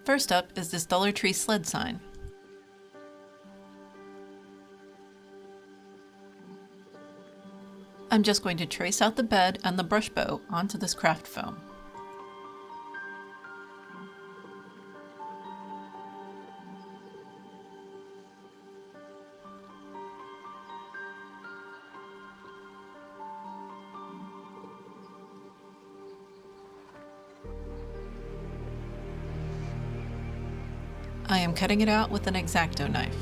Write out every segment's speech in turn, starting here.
First up is this Dollar Tree sled sign. I'm just going to trace out the bed and the brush bow onto this craft foam. I am cutting it out with an X-Acto knife.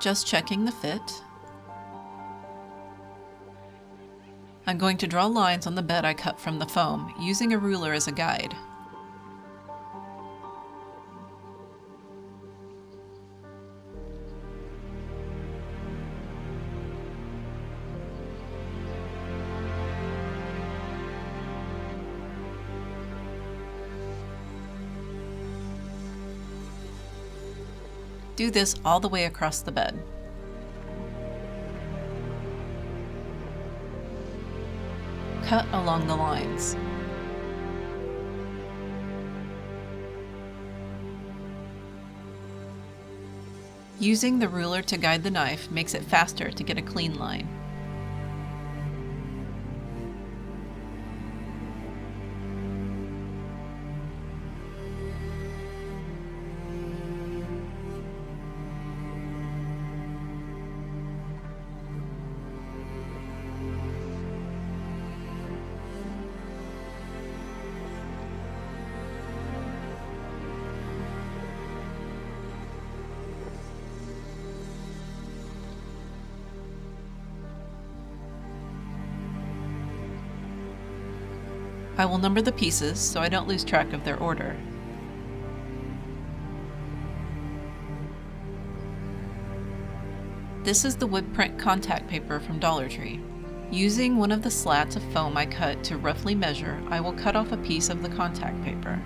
Just checking the fit. I'm going to draw lines on the bed I cut from the foam, using a ruler as a guide. Do this all the way across the bed. Cut along the lines. Using the ruler to guide the knife makes it faster to get a clean line. I will number the pieces so I don't lose track of their order. This is the wood print contact paper from Dollar Tree. Using one of the slats of foam I cut to roughly measure, I will cut off a piece of the contact paper.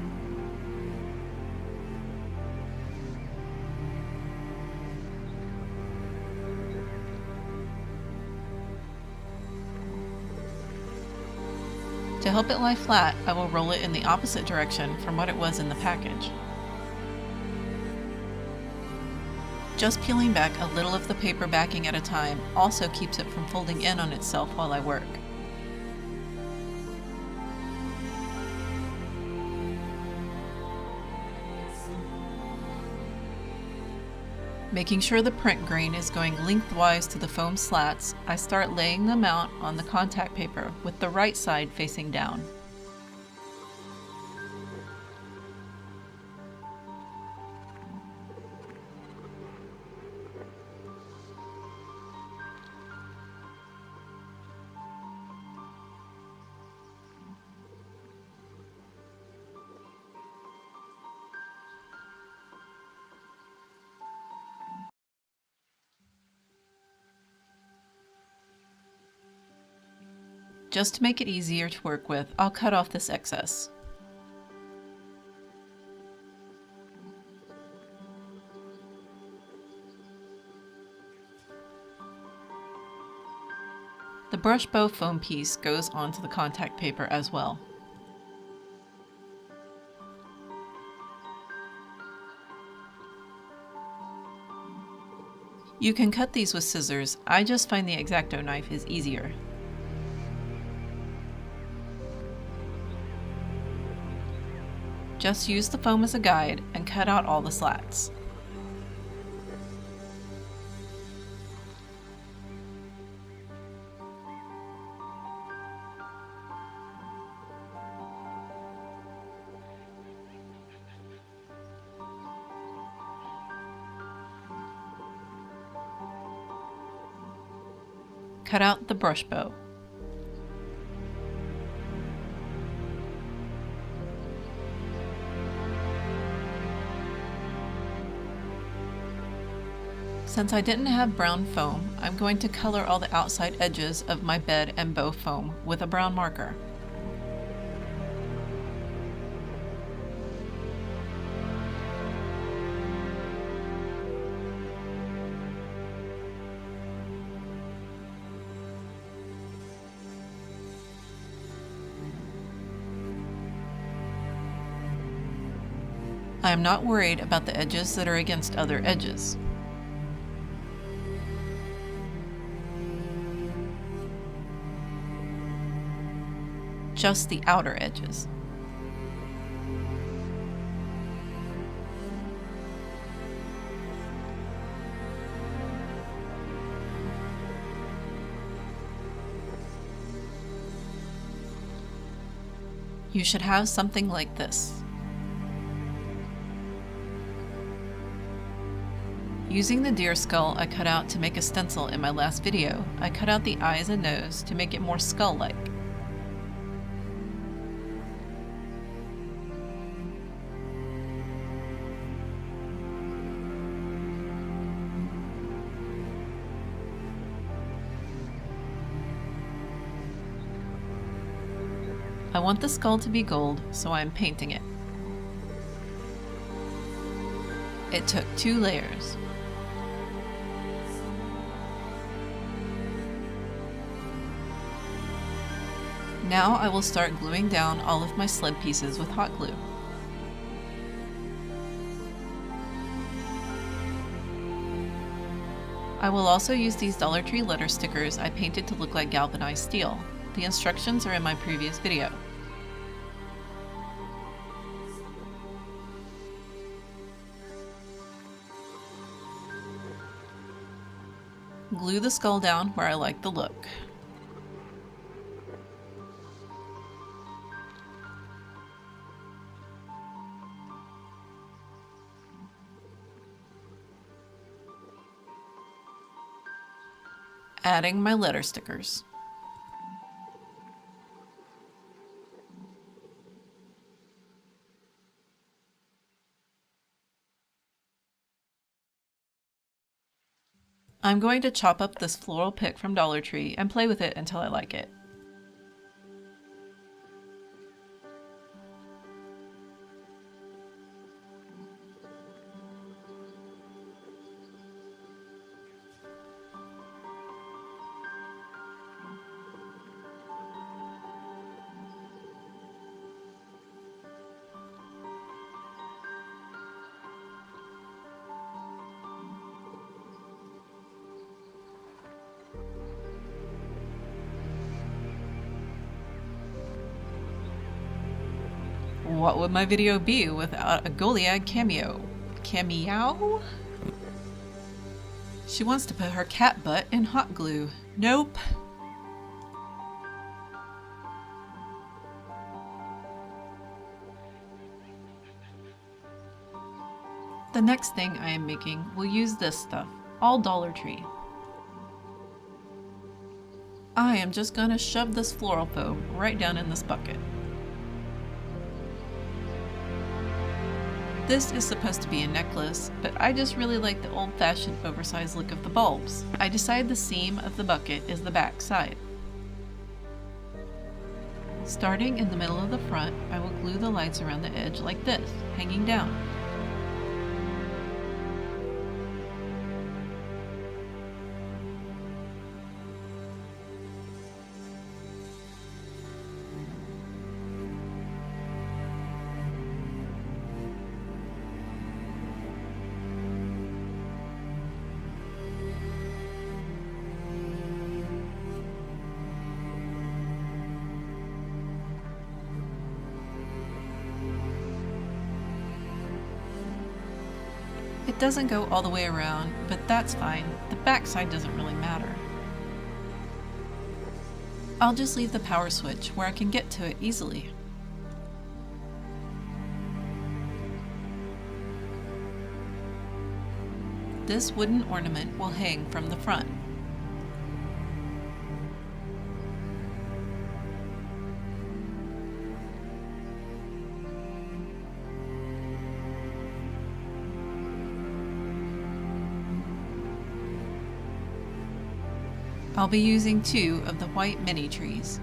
To help it lie flat, I will roll it in the opposite direction from what it was in the package. Just peeling back a little of the paper backing at a time also keeps it from folding in on itself while I work. Making sure the print grain is going lengthwise to the foam slats, I start laying them out on the contact paper with the right side facing down. Just to make it easier to work with, I'll cut off this excess. The brush bow foam piece goes onto the contact paper as well. You can cut these with scissors, I just find the X-Acto knife is easier. Just use the foam as a guide and cut out all the slats. Cut out the brush bow. Since I didn't have brown foam, I'm going to color all the outside edges of my bed and bow foam with a brown marker. I am not worried about the edges that are against other edges. Just the outer edges. You should have something like this. Using the deer skull I cut out to make a stencil in my last video, I cut out the eyes and nose to make it more skull-like. I want the skull to be gold, so I am painting it. It took 2 layers. Now I will start gluing down all of my sled pieces with hot glue. I will also use these Dollar Tree letter stickers I painted to look like galvanized steel. The instructions are in my previous video. Glue the skull down where I like the look. Adding my letter stickers. I'm going to chop up this floral pick from Dollar Tree and play with it until I like it. What would my video be without a Goliad cameo? Cameo? She wants to put her cat butt in hot glue. Nope. The next thing I am making will use this stuff, all Dollar Tree. I am just gonna shove this floral foam right down in this bucket. This is supposed to be a necklace, but I just really like the old-fashioned oversized look of the bulbs. I decide the seam of the bucket is the back side. Starting in the middle of the front, I will glue the lights around the edge like this, hanging down. It doesn't go all the way around, but that's fine. The back side doesn't really matter. I'll just leave the power switch where I can get to it easily. This wooden ornament will hang from the front. I'll be using 2 of the white mini trees.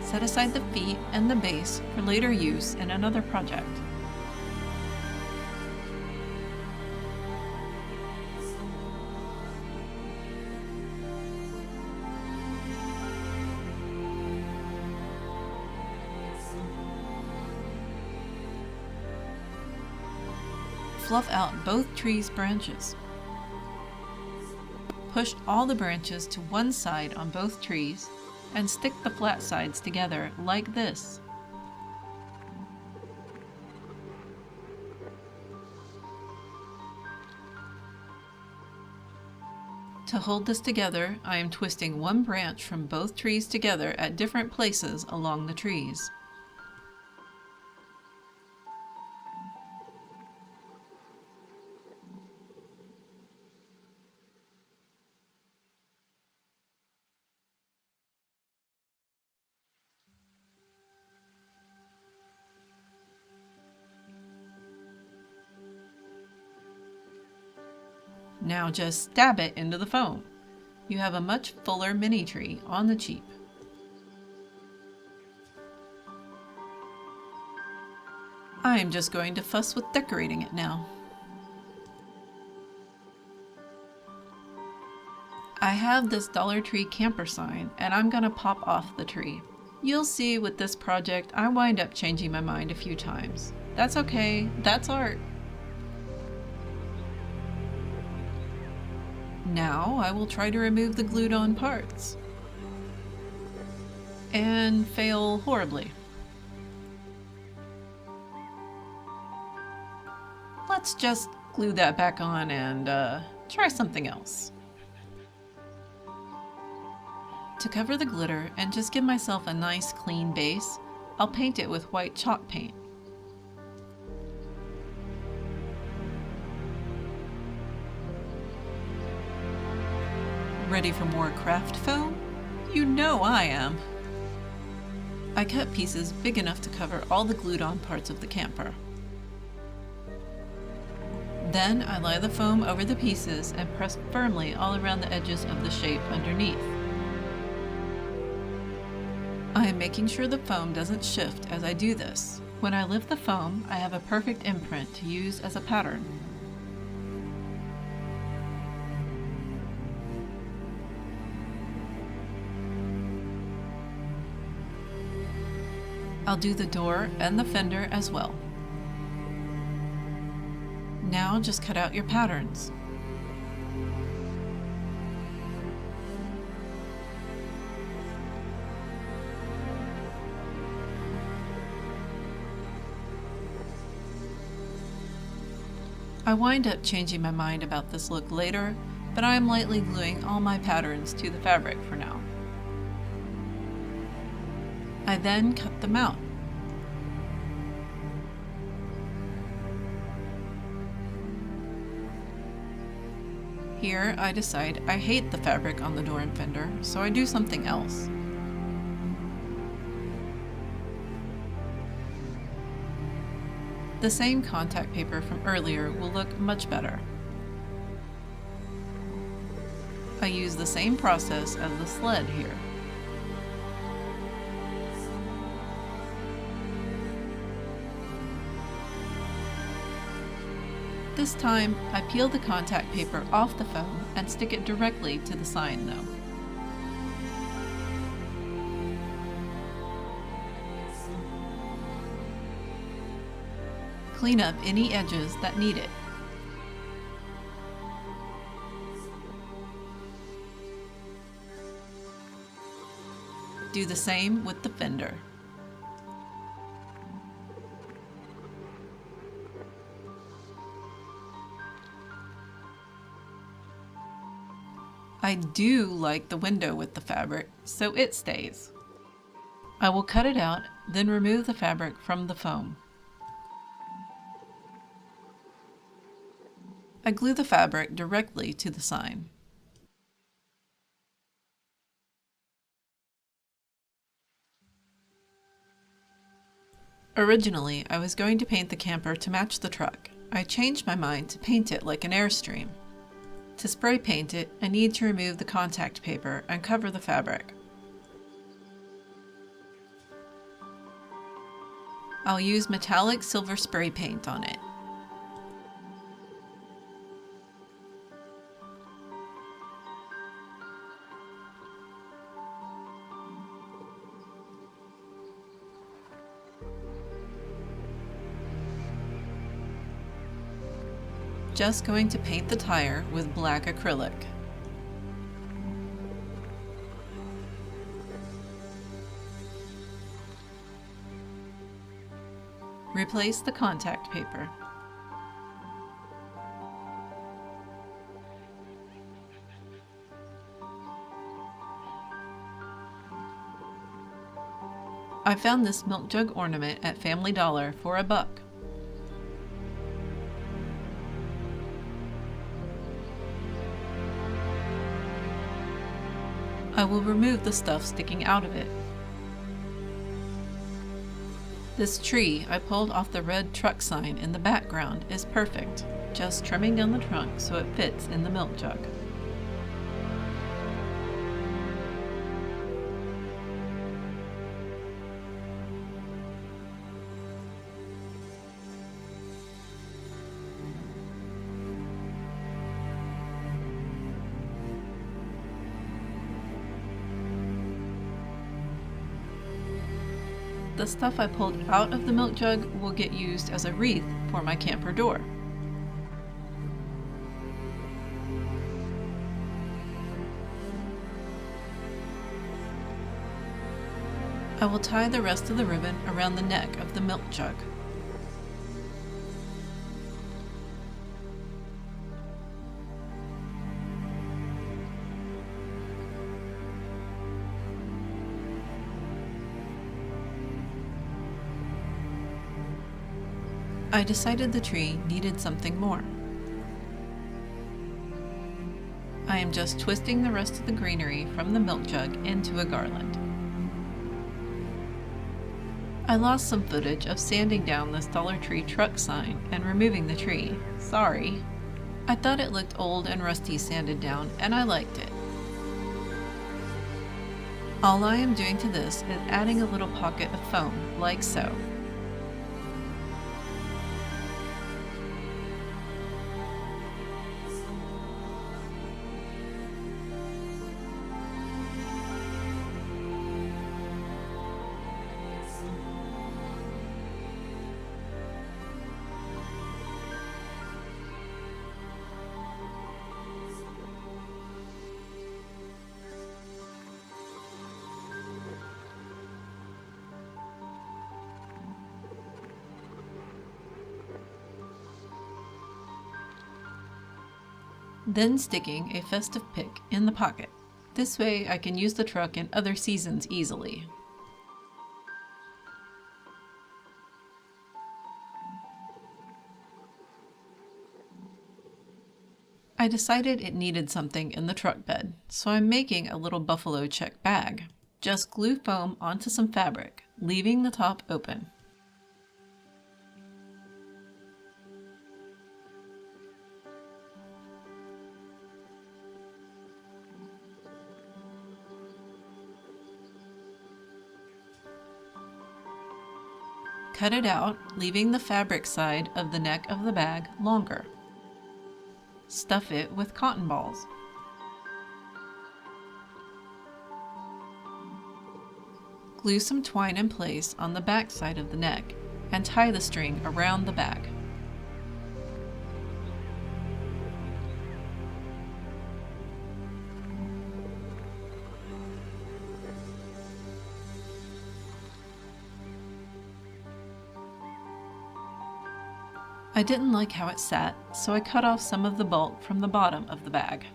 Set aside the feet and the base for later use in another project. fluff out both trees' branches. Push all the branches to one side on both trees and stick the flat sides together like this. To hold this together, I am twisting one branch from both trees together at different places along the trees. Now just stab it into the foam. You have a much fuller mini tree on the cheap. I am just going to fuss with decorating it now. I have this Dollar Tree camper sign and I'm gonna pop off the tree. You'll see with this project I wind up changing my mind a few times. That's okay, that's art. Now I will try to remove the glued on parts. And fail horribly. Let's just glue that back on and try something else. To cover the glitter and just give myself a nice clean base, I'll paint it with white chalk paint. Ready for more craft foam? You know I am! I cut pieces big enough to cover all the glued on parts of the camper. Then I lie the foam over the pieces and press firmly all around the edges of the shape underneath. I am making sure the foam doesn't shift as I do this. When I lift the foam, I have a perfect imprint to use as a pattern. I'll do the door and the fender as well. Now just cut out your patterns. I wind up changing my mind about this look later, but I am lightly gluing all my patterns to the fabric for now. I then cut them out. Here I decide I hate the fabric on the door and fender, so I do something else. The same contact paper from earlier will look much better. I use the same process as the sled here. This time, I peel the contact paper off the foam and stick it directly to the sign though. Clean up any edges that need it. Do the same with the fender. I do like the window with the fabric, so it stays. I will cut it out, then remove the fabric from the foam. I glue the fabric directly to the sign. Originally, I was going to paint the camper to match the truck. I changed my mind to paint it like an Airstream. To spray paint it, I need to remove the contact paper and cover the fabric. I'll use metallic silver spray paint on it. Just going to paint the tire with black acrylic. Replace the contact paper. I found this milk jug ornament at Family Dollar for $1. I will remove the stuff sticking out of it. This tree I pulled off the red truck sign in the background is perfect, just trimming down the trunk so it fits in the milk jug. The stuff I pulled out of the milk jug will get used as a wreath for my camper door. I will tie the rest of the ribbon around the neck of the milk jug. I decided the tree needed something more. I am just twisting the rest of the greenery from the milk jug into a garland. I lost some footage of sanding down this Dollar Tree truck sign and removing the tree. Sorry. I thought it looked old and rusty sanded down, and I liked it. All I am doing to this is adding a little pocket of foam, like so. Then sticking a festive pick in the pocket. This way I can use the truck in other seasons easily. I decided it needed something in the truck bed, so I'm making a little buffalo check bag. Just glue foam onto some fabric, leaving the top open. Cut it out, leaving the fabric side of the neck of the bag longer. Stuff it with cotton balls. Glue some twine in place on the back side of the neck and tie the string around the bag. I didn't like how it sat, so I cut off some of the bulk from the bottom of the bag.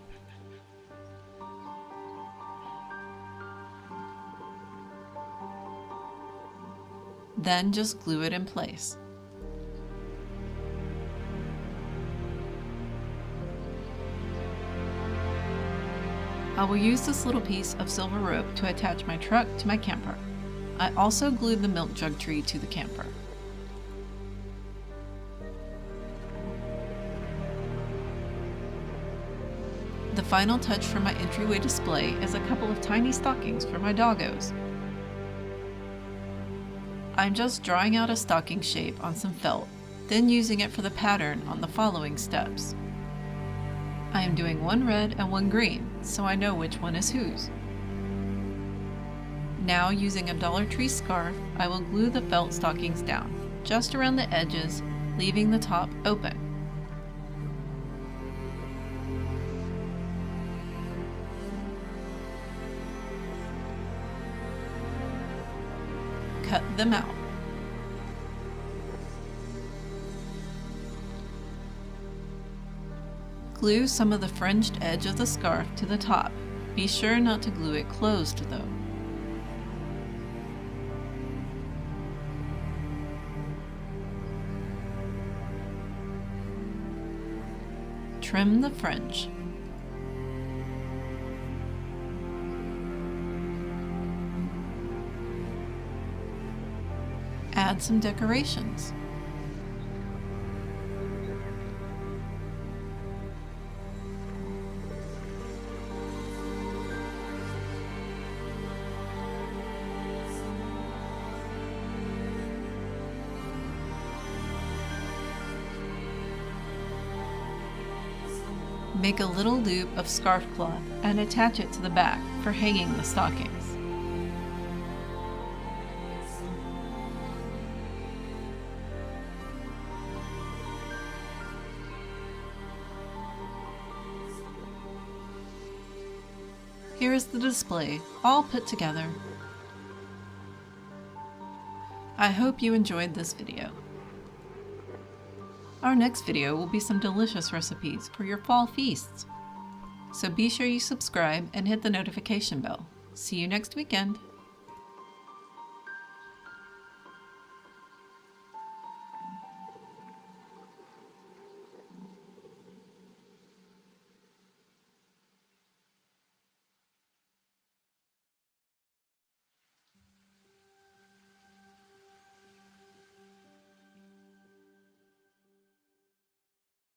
Then just glue it in place. I will use this little piece of silver rope to attach my truck to my camper. I also glued the milk jug tree to the camper. The final touch for my entryway display is a couple of tiny stockings for my doggos. I'm just drawing out a stocking shape on some felt, then using it for the pattern on the following steps. I am doing one red and one green, so I know which one is whose. Now, using a Dollar Tree scarf, I will glue the felt stockings down, just around the edges, leaving the top open. cut them out. Glue some of the fringed edge of the scarf to the top. Be sure not to glue it closed though. Trim the fringe. Add some decorations. Make a little loop of scarf cloth and attach it to the back for hanging the stockings. Here is the display, all put together. I hope you enjoyed this video. Our next video will be some delicious recipes for your fall feasts. So be sure you subscribe and hit the notification bell. See you next weekend.